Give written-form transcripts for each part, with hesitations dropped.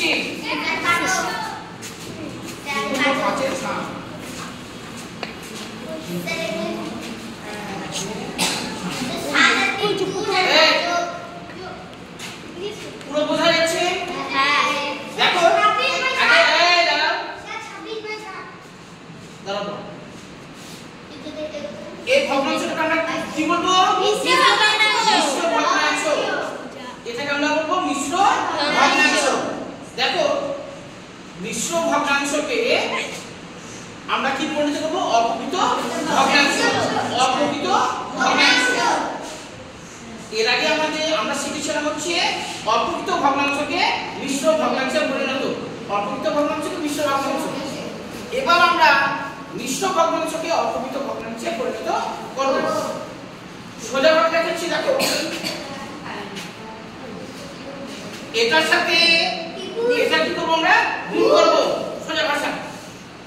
লিখছি পাঁচের সাত পুরো বোঝা যাচ্ছে? দেখো এই ভগ্নাংশটাকে আমরা কি বলবো? মিশ্র ভগ্নাংশ। এটাকে আমরা বলবো মিশ্র ভগ্নাংশ। দেখো মিশ্র ভগ্নাংশকে আমরা কি পরিণত করব? অপ্রকৃত ভগ্নাংশ। অপ্রকৃত ভগ্নাংশ। এর আগে আমরা শিখেছিলাম হচ্ছে অপ্রকৃত ভগ্নাংশকে মিশ্র ভগ্নাংশে পরিণত। অপ্রকৃত ভগ্নাংশকে মিশ্র ভগ্নাংশ। এবার আমরা মিশ্র ভগ্নাংশকে অপ্রকৃত ভগ্নাংশে পরিণত করব। সোজা ভাবে দেখাচ্ছি, দেখো এটার সাথে এটা কি করব? আমরা গুণ করব। সোজা ভাষা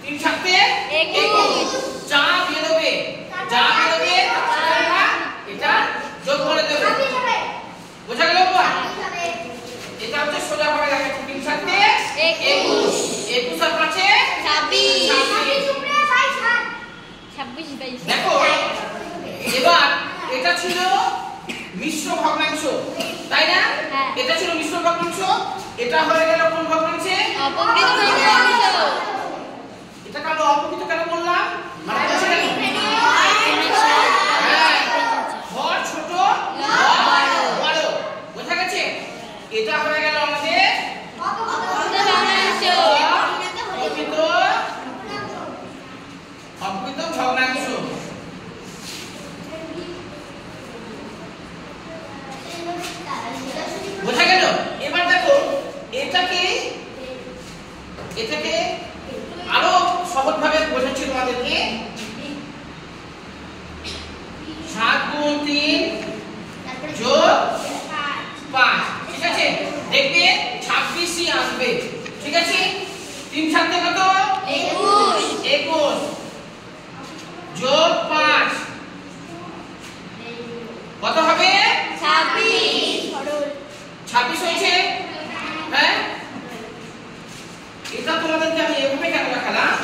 3 সাথে 21 যা বেরোবে আমরা এটা যোগ করে দেব। বোঝা গেল? এটা হচ্ছে সোজা ভাবে দেখাচ্ছি 3 সাথে 21 21 আর 5 এ 26 দেখো এবার এটা ছিল মিশ্র ভগ্নাংশ, তাই না? এটা ছিল মিশ্র ভগ্নাংশ। এটা হয়ে গেল কোন ভগ্নাংশে? অপ্রকৃত ভগ্নাংশ। এটা কেন অপ্রকৃত কেন বললাম? মানে হর ছোট বড়। বোঝা গেছে? এটা হয়ে গেল আমাদের অপ্রকৃত ভগ্নাংশ। বোঝা গেল? এবার দেখো এটাকে আরো সহজ ভাবে বোঝাচ্ছি তোমাদেরকে। 7 গুণ 3 যোগ 5, ঠিক আছে? দেখবে 26ই আসবে, ঠিক আছে? 3 সাথে কত? 21 যোগ 5 কত হবে? 26 হয়েছে। হ্যাঁ, এটা তোমাদেরকে আমি এভাবে কেন দেখালাম?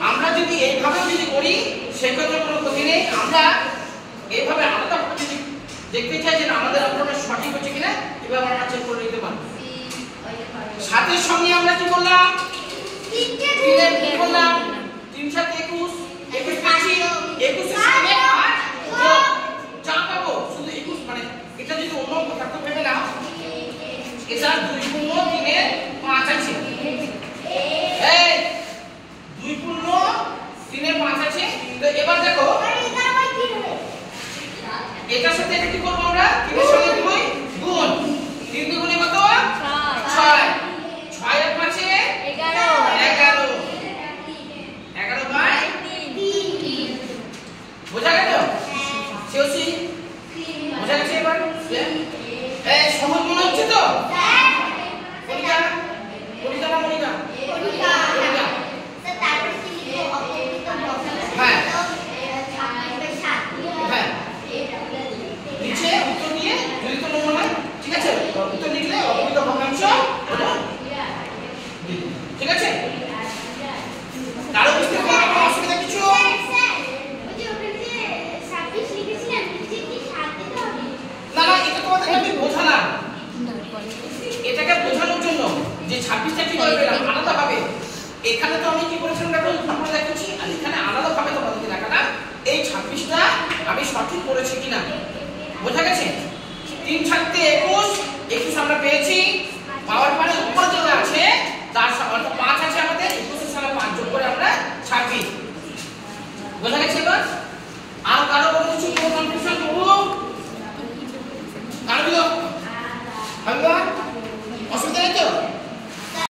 আমরা যদি এইভাবে করি সেক্ষেত্রে কোনো ক্ষতি নেই। আমরা এইভাবে আলাদা যদি দেখতে চাই যে আমাদের অঙ্কটা সঠিক হচ্ছে কিনা, এভাবে আমরা চেক করে নিতে পারবো। সাথের সঙ্গে আমরা কি করলাম? 3 করলাম। 3 সাথে 21 পেয়েছি। 21 এর সঙ্গে 8 যোগ যা পাবো শুধু 21, মানে এটা যদি অন্য অঙ্ক থাকতো ভেবে নাও এটা 2 পূর্ণ 3 এর 5 আছে। এই 2 পূর্ণ 3 এর 5 আছে। তো এবার দেখো এটার সাথে এটা কি করব? আমরা 3 এর সঙ্গে 2 গুণ। 3 গুণে কত? 6। 6 এর 5 এ 11 বাই 3। বোঝা গেল? শেষই বোঝা গেছে? এবার এই সহজ মনে হচ্ছে তো? মনিকা হ্যাঁ হ্যাঁ, নিচে উত্তর দিয়ে যদি তো মনে হয়, ঠিক আছে? উত্তর লিখলে অপ্রকৃত ভগ্নাংশ হলো, ঠিক আছে? কারো বুঝতে কোনো অসুবিধা কিছু? না, এটা তোমাদেরকে আমি বোঝালাম। এটাকে বোঝানোর জন্য যে 26টা কি করে পেলাম আলাদা ভাবে। এখানে তো আমি কি করেছিলাম দেখো, উপরে দেখাচ্ছি, আর এখানে আলাদা ভাবে তোমাদেরকে দেখালাম এই 26টা আমি সঠিক করেছি কিনা। বোঝা গেছে? 3 সাথে 21 আমরা পেয়েছি। পাওয়ার পরে উপরে যেটা আছে তার অর্থাৎ 5 আছে আমাদের, 21 এর সাথে 5 যোগ করে আমরা 26। বোঝা গেছে? এবার